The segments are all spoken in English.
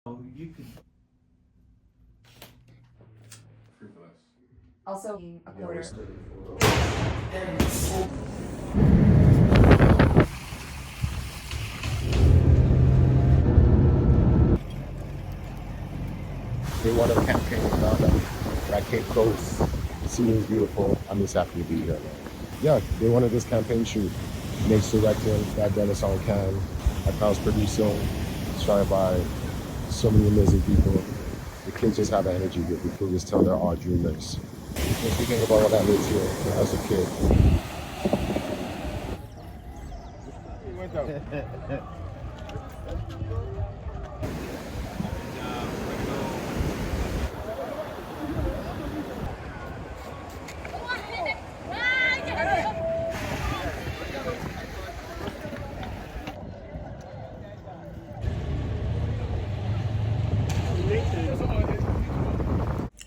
Oh, you could. Also, a quarter. They want a campaign around them. I came close. The scene is beautiful. I'm just happy to be here. Yeah, they wanted this campaign shoot. Nate's directing, that Dennis on Can, Accra's producing, started by so many amazing people. The kids just have energy here. You can just tell they're all dreamers. Just thinking about what I lived here as a kid.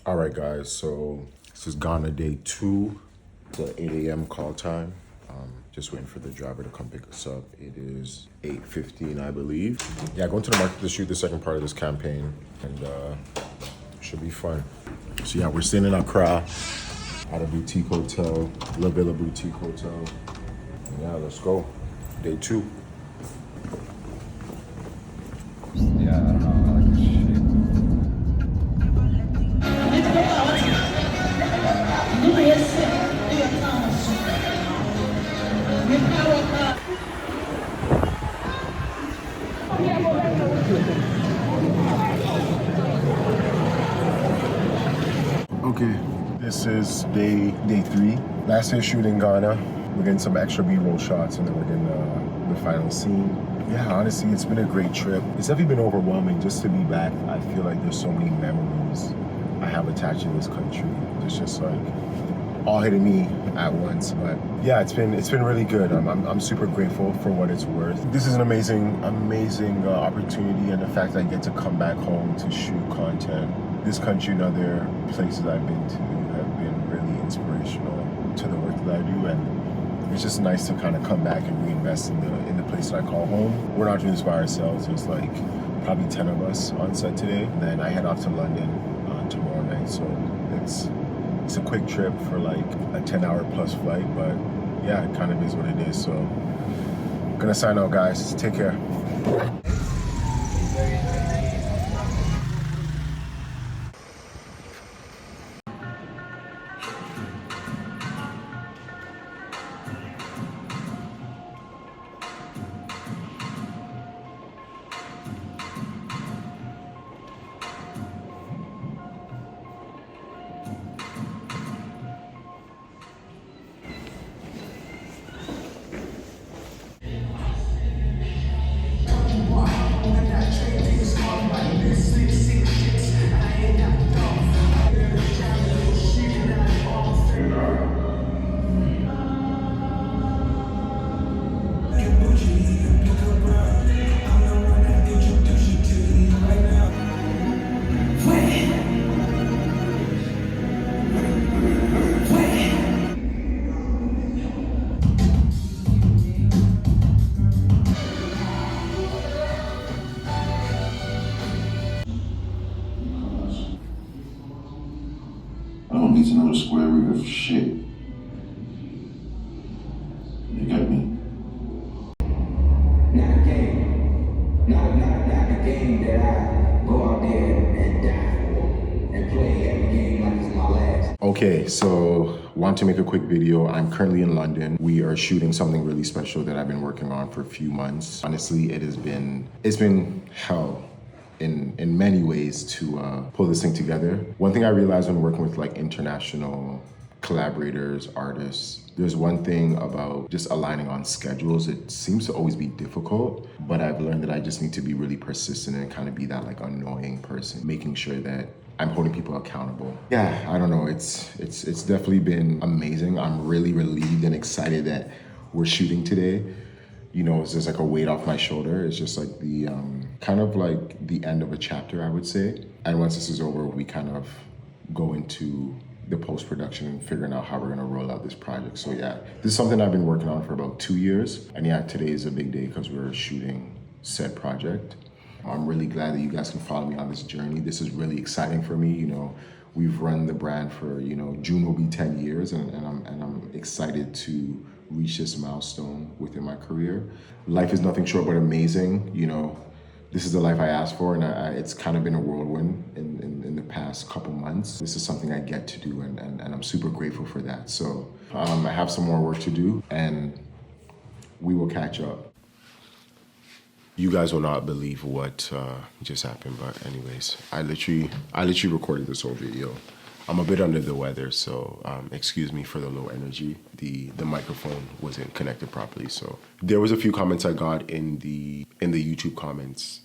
All right, guys, so this is Ghana day 2, the 8 a.m. call time. Just waiting for the driver to come pick us up. It is 8:15, I believe. Yeah, going to the market to shoot the second part of this campaign, and should be fun. So yeah, we're staying in Accra at a boutique hotel, La Villa Boutique Hotel. And yeah, let's go. Day 2. Yeah, I don't know. I like this shit. Okay, this is day 3. Last day shooting Ghana. We're getting some extra B-roll shots, and then we're getting the final scene. Yeah, honestly, it's been a great trip. It's definitely been overwhelming just to be back. I feel like there's so many memories I have attached to this country. It's just like all hitting me at once. But yeah, it's been really good. I'm super grateful for what it's worth. This is an amazing opportunity, and the fact that I get to come back home to shoot content. This country and other places I've been to have been really inspirational to the work that I do, and it's just nice to kind of come back and reinvest in the place that I call home. We're not doing this by ourselves. There's like probably 10 of us on set today, and then I head off to London tomorrow night. So it's a quick trip for like a 10-hour plus flight, but yeah, it kind of is what it is. So I'm gonna sign out, guys. Take care. I don't need to know the square root of shit. You get me? Not a game. Not a game that I go out there and die for and play every game like it's my last. Okay, so want to make a quick video. I'm currently in London. We are shooting something really special that I've been working on for a few months. Honestly, it's been hell in many ways to pull this thing together. One thing I realized when working with like international collaborators, artists, there's one thing about just aligning on schedules. It seems to always be difficult, but I've learned that I just need to be really persistent and kind of be that like annoying person, making sure that I'm holding people accountable. Yeah, I don't know, it's definitely been amazing. I'm really relieved and excited that we're shooting today. You know, it's just like a weight off my shoulder. It's just like the kind of like the end of a chapter, I would say. And once this is over, we kind of go into the post-production and figuring out how we're gonna roll out this project. So yeah, this is something I've been working on for about 2 years. And yeah, today is a big day because we're shooting said project. I'm really glad that you guys can follow me on this journey. This is really exciting for me. We've run the brand for, June will be 10 years, and I'm excited to reach this milestone within my career. Life is nothing short but amazing. This is the life I asked for, and it's kind of been a whirlwind in the past couple months. This is something I get to do, and I'm super grateful for that. So I have some more work to do, and we will catch up. You guys will not believe what just happened, but anyways, I literally recorded this whole video. I'm a bit under the weather, so excuse me for the low energy. The microphone wasn't connected properly, so there was a few comments I got in the YouTube comments.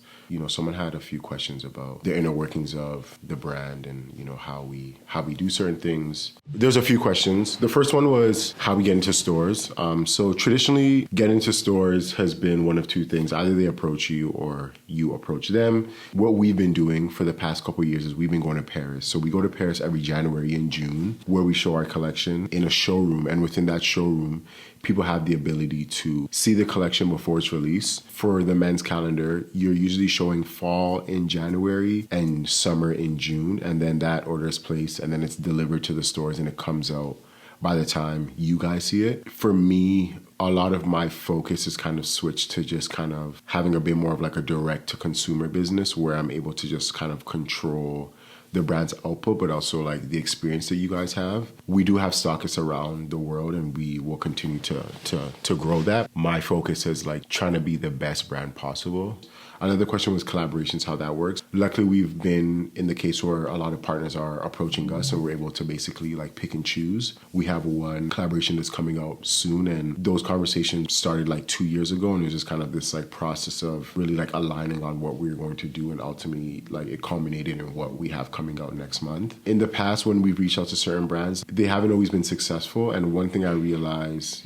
Someone had a few questions about the inner workings of the brand and how we do certain things. There's a few questions. The first one was how we get into stores. So traditionally, getting into stores has been one of two things: either they approach you or you approach them. What we've been doing for the past couple of years is we've been going to Paris. So we go to Paris every January and June, where we show our collection in a showroom, and within that showroom, people have the ability to see the collection before it's released. For the men's calendar, you're usually showing fall in January and summer in June, and then that order is placed and then it's delivered to the stores and it comes out by the time you guys see it. For me, a lot of my focus is kind of switched to just kind of having a bit more of like a direct to consumer business where I'm able to just kind of control the brand's output, but also like the experience that you guys have. We do have stockists around the world, and we will continue to grow that. My focus is like trying to be the best brand possible. Another question was collaborations, how that works. Luckily, we've been in the case where a lot of partners are approaching us, and we're able to basically like pick and choose. We have one collaboration that's coming out soon, and those conversations started like 2 years ago, and it was just kind of this like process of really like aligning on what we were going to do, and ultimately like it culminated in what we have coming out next month. In the past, when we've reached out to certain brands, they haven't always been successful, and one thing I realized,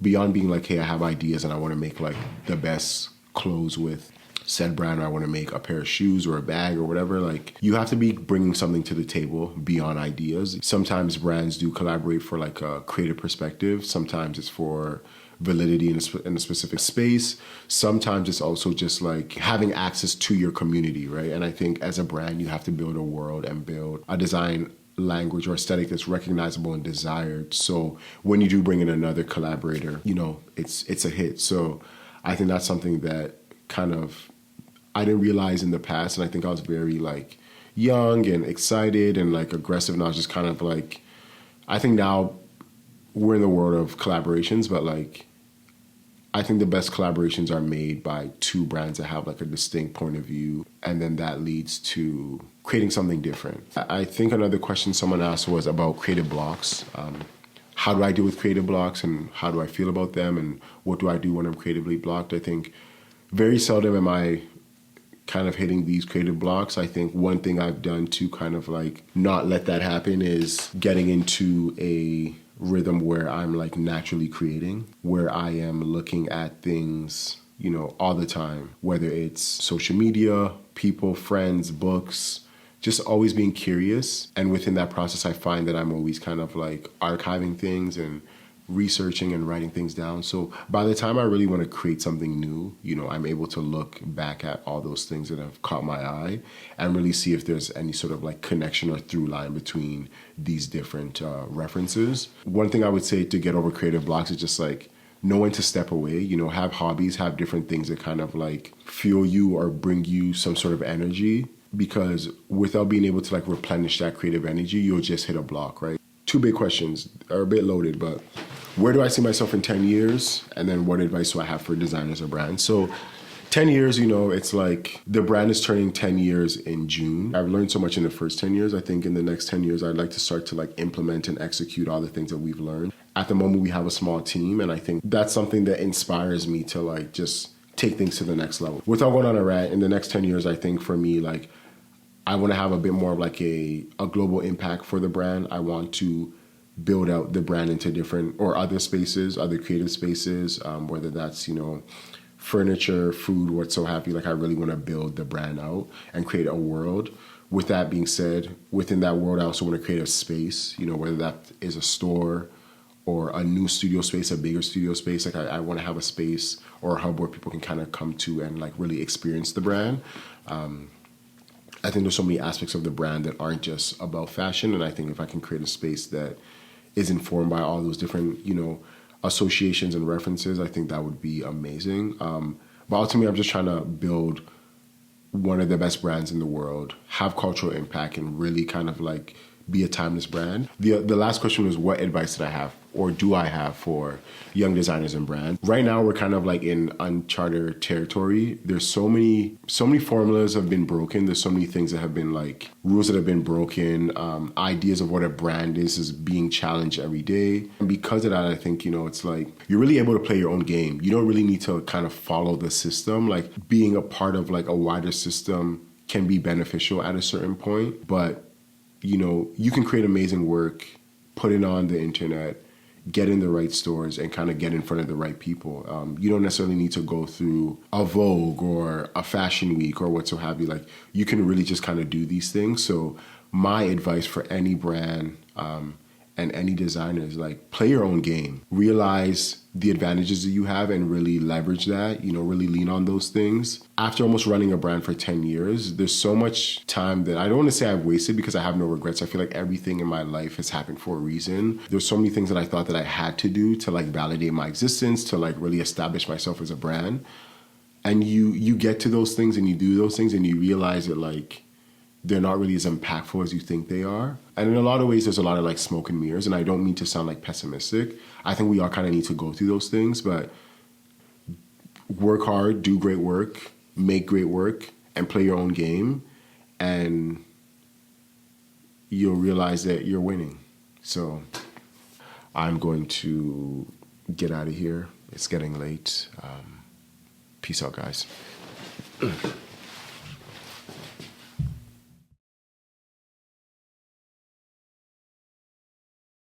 beyond being like, hey, I have ideas and I want to make like the best clothes with said brand, or I want to make a pair of shoes or a bag or whatever, like you have to be bringing something to the table beyond ideas. Sometimes brands do collaborate for like a creative perspective. Sometimes it's for validity in a specific space. Sometimes it's also just like having access to your community, right? And I think as a brand, you have to build a world and build a design language or aesthetic that's recognizable and desired. So when you do bring in another collaborator, it's a hit. So I think that's something that kind of I didn't realize in the past, and I think I was very like young and excited and like aggressive, and I was just kind of like, I think now we're in the world of collaborations, but like I think the best collaborations are made by two brands that have like a distinct point of view, and then that leads to creating something different. I think another question someone asked was about creative blocks. How do I deal with creative blocks, and how do I feel about them, and what do I do when I'm creatively blocked? I think very seldom am I kind of hitting these creative blocks. I think one thing I've done to kind of like not let that happen is getting into a rhythm where I'm like naturally creating, where I am looking at things, all the time, whether it's social media, people, friends, books, just always being curious. And within that process, I find that I'm always kind of like archiving things and researching and writing things down. So by the time I really want to create something new, I'm able to look back at all those things that have caught my eye and really see if there's any sort of like connection or through line between these different references. One thing I would say to get over creative blocks is just like know when to step away, have hobbies, have different things that kind of like fuel you or bring you some sort of energy, because without being able to like replenish that creative energy, you'll just hit a block, right? Two big questions are a bit loaded, but where do I see myself in 10 years? And then what advice do I have for designers or brands? So 10 years, it's like the brand is turning 10 years in June. I've learned so much in the first 10 years. I think in the next 10 years, I'd like to start to like implement and execute all the things that we've learned. At the moment, we have a small team, and I think that's something that inspires me to like just take things to the next level. Without going on a rant, in the next 10 years, I think for me, like I want to have a bit more of like a global impact for the brand. I want to build out the brand into different or other spaces, other creative spaces, whether that's, furniture, food, what so have you. Like I really want to build the brand out and create a world. With that being said, within that world, I also want to create a space, whether that is a store or a new studio space, a bigger studio space. Like I want to have a space or a hub where people can kind of come to and like really experience the brand. I think there's so many aspects of the brand that aren't just about fashion. And I think if I can create a space that is informed by all those different, you know, associations and references, I think that would be amazing. But ultimately, I'm just trying to build one of the best brands in the world, have cultural impact, and really kind of like be a timeless brand. The last question was, what advice did I have or do I have for young designers and brands? Right now, we're kind of like in uncharted territory. There's so many formulas have been broken. There's so many things that have been like rules that have been broken. Ideas of what a brand is being challenged every day. And because of that, I think, you know, it's like you're really able to play your own game. You don't really need to kind of follow the system. Like being a part of like a wider system can be beneficial at a certain point, but you know, you can create amazing work, put it on the internet, get in the right stores, and kind of get in front of the right people. You don't necessarily need to go through a Vogue or a Fashion Week or what so have you. Like, you can really just kind of do these things. So my advice for any brand and any designer is like, play your own game. Realize the advantages that you have and really leverage that, you know, really lean on those things. After almost running a brand for 10 years, there's so much time that I don't want to say I've wasted because I have no regrets. I feel like everything in my life has happened for a reason. There's so many things that I thought that I had to do to like validate my existence, to like really establish myself as a brand. And you get to those things and you do those things and you realize that like, they're not really as impactful as you think they are. And in a lot of ways, there's a lot of like smoke and mirrors. And I don't mean to sound like pessimistic. I think we all kind of need to go through those things, but work hard, do great work, make great work, and play your own game. And you'll realize that you're winning. So I'm going to get out of here. It's getting late. Peace out, guys.